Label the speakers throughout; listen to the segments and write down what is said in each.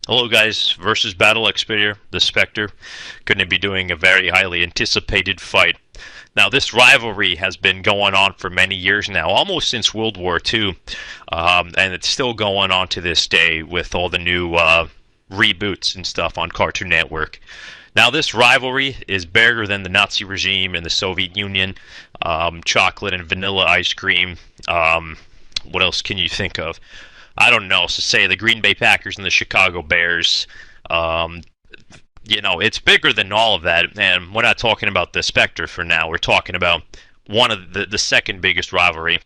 Speaker 1: Hello, guys. Versus Battle Expeditor, the Spectre, going to be doing a very highly anticipated fight. Now, this rivalry has been going on for many years now, almost since World War II, and it's still going on to this day with all the new reboots and stuff on Cartoon Network. Now, this rivalry is bigger than the Nazi regime and the Soviet Union, chocolate and vanilla ice cream. What else can you think of? I don't know. So say the Green Bay Packers and the Chicago Bears. Um, it's bigger than all of that. And we're not talking about the Spectre for now. We're talking about one of the second biggest rivalry.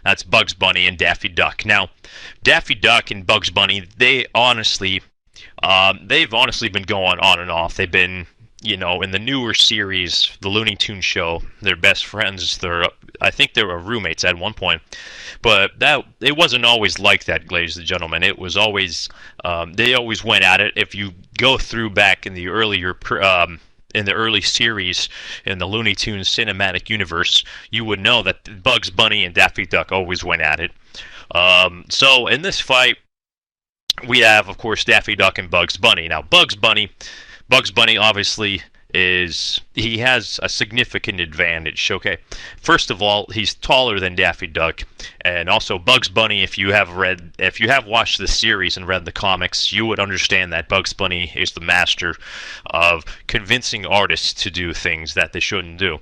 Speaker 1: That's Bugs Bunny and Daffy Duck. Now, Daffy Duck and Bugs Bunny, they've honestly been going on and off. They've been, in the newer series, the Looney Tunes show, they're best friends. I think they were roommates at one point, but that it wasn't always like that, ladies and gentlemen. It was always they always went at it. If you go through back in the early series in the Looney Tunes cinematic universe, you would know that Bugs Bunny and Daffy Duck always went at it. So in this fight, we have, of course, Daffy Duck and Bugs Bunny. Now, Bugs Bunny obviously he has a significant advantage. Okay, first of all, he's taller than Daffy Duck, and also Bugs Bunny. If you have watched the series and read the comics, you would understand that Bugs Bunny is the master of convincing artists to do things that they shouldn't do.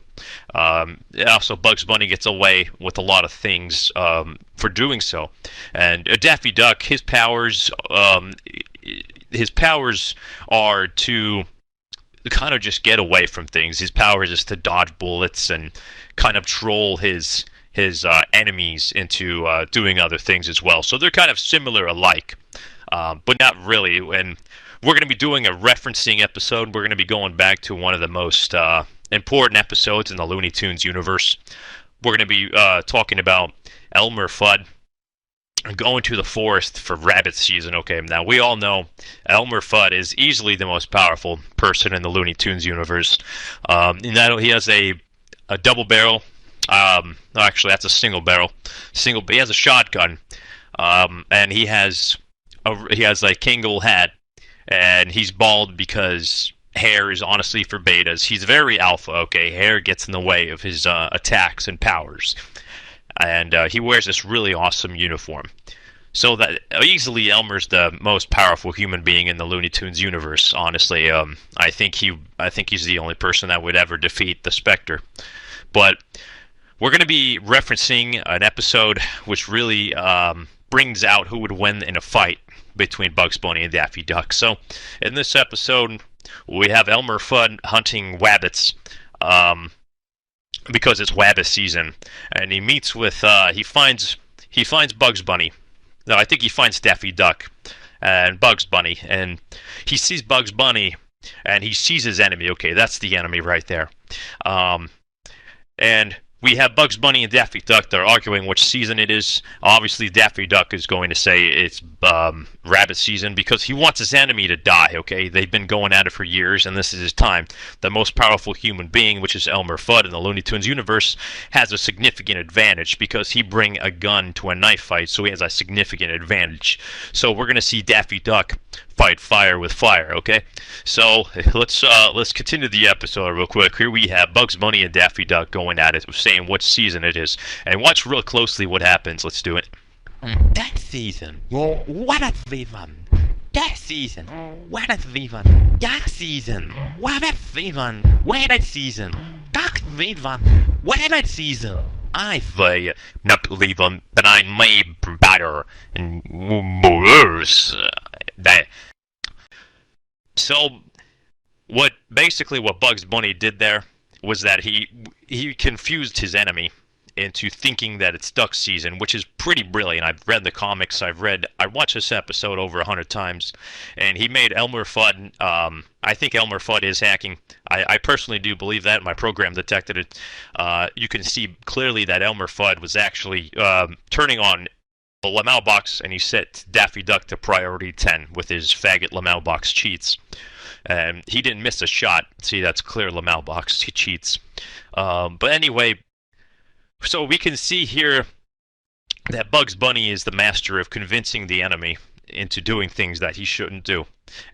Speaker 1: Also, Bugs Bunny gets away with a lot of things for doing so, and Daffy Duck, his powers are to kind of just get away from things. His power is just to dodge bullets and kind of troll his enemies into doing other things as well. So they're kind of similar alike, but not really. And we're going to be doing a referencing episode. We're going to be going back to one of the most important episodes in the Looney Tunes universe. We're going to be talking about Elmer Fudd going to the forest for rabbit season. Okay, now we all know Elmer Fudd is easily the most powerful person in the Looney Tunes universe. In that he has a double barrel. No, actually, that's a single barrel. He has a shotgun, and he has a Kangol hat, and he's bald because hair is honestly for betas. He's very alpha. Okay, hair gets in the way of his attacks and powers. And he wears this really awesome uniform. So that easily Elmer's the most powerful human being in the Looney Tunes universe. Honestly, I think he's the only person that would ever defeat the Spectre. But we're going to be referencing an episode which really brings out who would win in a fight between Bugs Bunny and Daffy Duck. So in this episode, we have Elmer Fudd hunting wabbits. Because it's Wabbit season, and he meets with he finds Bugs Bunny. No, I think he finds Daffy Duck and Bugs Bunny, and he sees Bugs Bunny, and he sees his enemy. Okay, that's the enemy right there. And we have Bugs Bunny and Daffy Duck. They're arguing which season it is. Obviously, Daffy Duck is going to say it's rabbit season because he wants his enemy to die, okay? They've been going at it for years, and this is his time. The most powerful human being, which is Elmer Fudd in the Looney Tunes universe, has a significant advantage because he brings a gun to a knife fight, so he has a significant advantage. So we're going to see Daffy Duck fight fire with fire, okay? So let's continue the episode real quick. Here we have Bugs Bunny and Daffy Duck going at it, saying what season it is, and watch real closely what happens. Let's do it.
Speaker 2: That season, what a season! That season, what a season! That season, what a season! What a season! That season, what a season! I
Speaker 1: say, not believe him, but I may better and worse. So, what Bugs Bunny did there was that he confused his enemy into thinking that it's duck season, which is pretty brilliant. I've read the comics. I watched this episode over 100 times, and he made Elmer Fudd. I think Elmer Fudd is hacking. I personally do believe that. My program detected it. You can see clearly that Elmer Fudd was actually turning on the Lamau box, and he set Daffy Duck to priority 10 with his faggot Lamau box cheats. He didn't miss a shot. See, that's clear Lamau box. He cheats. But anyway, so we can see here that Bugs Bunny is the master of convincing the enemy into doing things that he shouldn't do.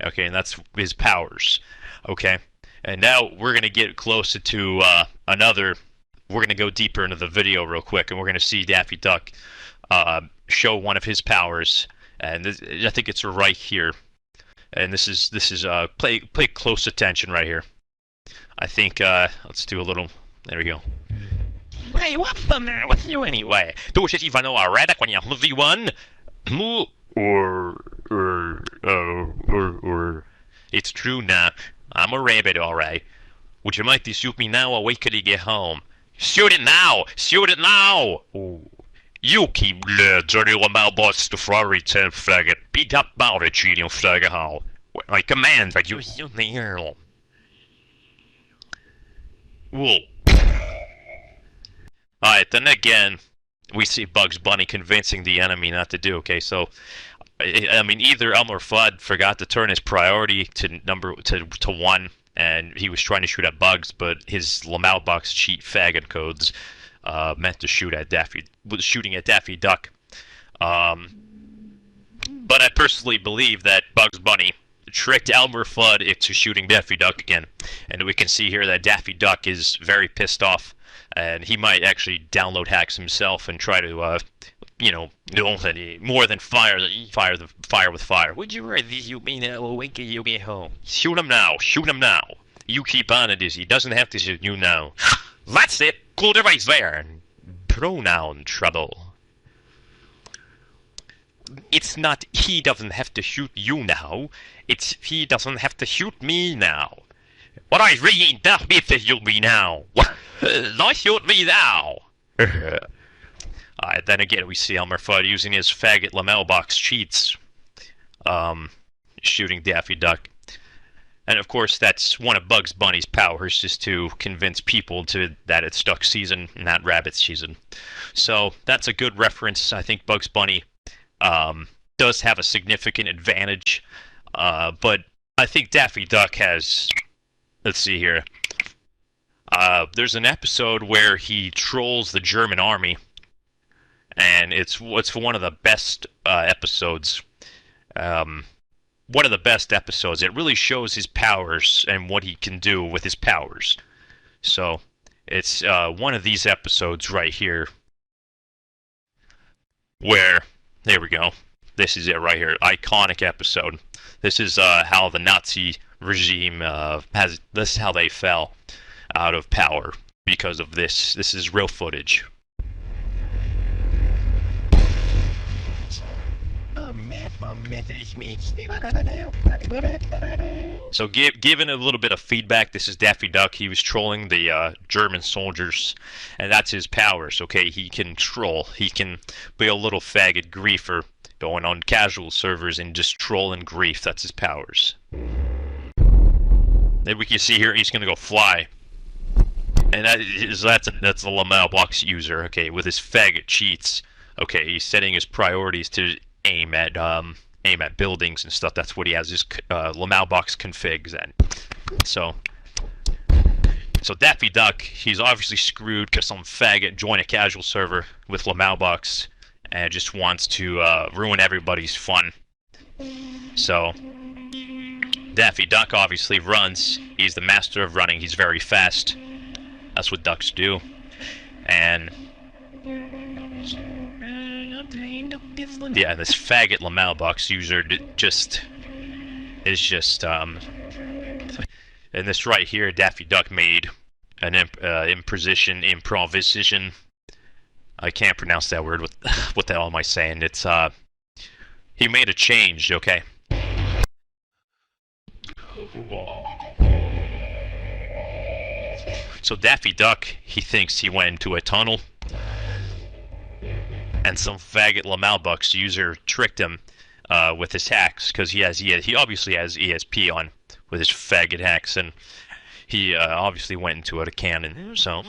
Speaker 1: Okay, and that's his powers. Okay, and now we're gonna get closer to another. We're gonna go deeper into the video real quick, and we're gonna see Daffy Duck show one of his powers, and I think it's right here. And this is play close attention right here. I think let's do a little. There we go.
Speaker 2: Hey, what's the matter with you anyway? Du się Ivano a red when you movie one?
Speaker 1: It's true now. I'm a rabbit, alright. Would you like to shoot me now or wait till you get home?
Speaker 2: Shoot it now! Shoot it now!
Speaker 1: You keep dirty little boss to Ferrari 10 faggot. Beat up about it, cheating faggot how. I command that you shoot me here. Whoa. Alright, then again, we see Bugs Bunny convincing the enemy not to do. Okay, so I mean, either Elmer Fudd forgot to turn his priority to 1, and he was trying to shoot at Bugs, but his Lamau box cheat faggot codes meant to shooting at Daffy Duck. But I personally believe that Bugs Bunny tricked Elmer Fudd into shooting Daffy Duck again, and we can see here that Daffy Duck is very pissed off. And he might actually download hacks himself and try to, more than fire with fire.
Speaker 2: Would you rather you mean wait till you get home?
Speaker 1: Shoot him now! Shoot him now! You keep on it, he doesn't have to shoot you now.
Speaker 2: That's it! Cool device there!
Speaker 1: Pronoun trouble.
Speaker 2: It's not he doesn't have to shoot you now. It's he doesn't have to shoot me now.
Speaker 1: What I really don't be to shoot me now.
Speaker 2: Not shoot me now.
Speaker 1: Then again, we see Elmer Fudd using his faggot Lamel box cheats, shooting Daffy Duck. And of course, that's one of Bugs Bunny's powers, is to convince people that it's duck season, not rabbit season. So that's a good reference. I think Bugs Bunny does have a significant advantage, but I think Daffy Duck has. Let's see here. There's an episode where he trolls the German army, and it's one of the best episodes. One of the best episodes. It really shows his powers and what he can do with his powers. So it's one of these episodes right here, where there we go. This is it right here. Iconic episode. This is how the Nazi regime this is how they fell out of power because of this. This is real footage. So given a little bit of feedback, this is Daffy Duck. He was trolling the German soldiers, and that's his powers. Okay, he can troll. He can be a little faggot griefer going on casual servers and just troll and grief. That's his powers. Then we can see here he's gonna go fly, and that's the Lamau box user. Okay, with his faggot cheats. Okay, he's setting his priorities to aim at buildings and stuff. That's what he has his Lamau box configs at. So Daffy Duck, he's obviously screwed because some faggot joined a casual server with Lamau box and just wants to ruin everybody's fun. So Daffy Duck obviously runs. He's the master of running. He's very fast. That's what ducks do. And yeah, this faggot Lamau box user is just and this right here, Daffy Duck made an improvisation. I can't pronounce that word. What the hell am I saying? It's he made a change. Okay. So Daffy Duck, he thinks he went into a tunnel, and some faggot Lamau box user tricked him with his hacks, because he obviously has ESP on with his faggot hacks, and he obviously went into a cannon. So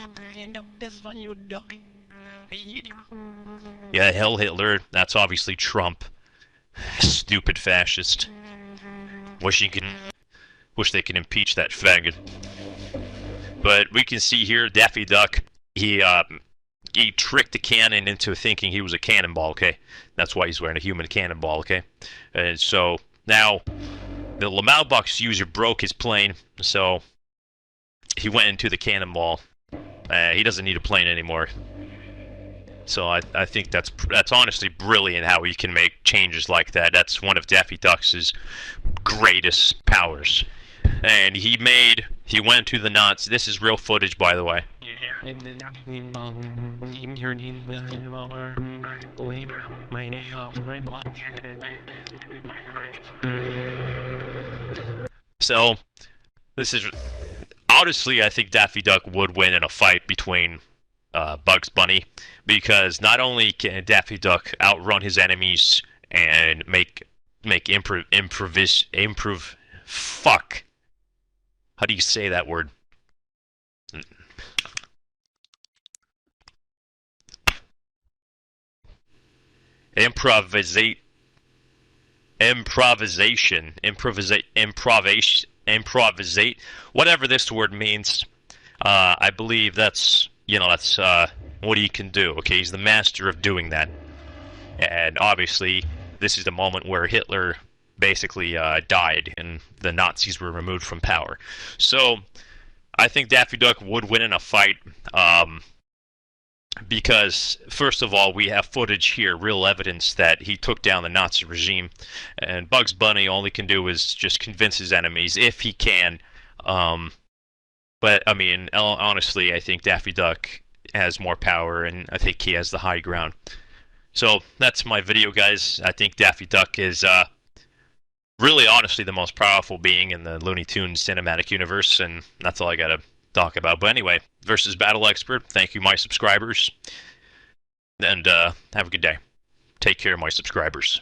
Speaker 1: yeah, hell Hitler. That's obviously Trump. Stupid fascist. Wish they could impeach that faggot. But we can see here Daffy Duck. He he tricked the cannon into thinking he was a cannonball. Okay, that's why he's wearing a human cannonball. Okay, and so now the Lamau Box user broke his plane, so he went into the cannonball. He doesn't need a plane anymore. So I think that's honestly brilliant how he can make changes like that. That's one of Daffy Duck's greatest powers. And he went to the knots. This is real footage, by the way. So, this is honestly, I think Daffy Duck would win in a fight between Bugs Bunny, because not only can Daffy Duck outrun his enemies and make fuck. How do you say that word? Improvisate, whatever this word means. I believe that's what he can do. Okay, he's the master of doing that. And obviously, this is the moment where Hitler basically died and the Nazis were removed from power. So, I think Daffy Duck would win in a fight, because, first of all, we have footage here, real evidence that he took down the Nazi regime, and Bugs Bunny, all he can do is just convince his enemies, if he can. But, I mean, honestly, I think Daffy Duck has more power, and I think he has the high ground. So, that's my video, guys. I think Daffy Duck is, really, honestly, the most powerful being in the Looney Tunes cinematic universe, and that's all I gotta talk about. But anyway, versus Battle Expert, thank you, my subscribers, and have a good day. Take care, my subscribers.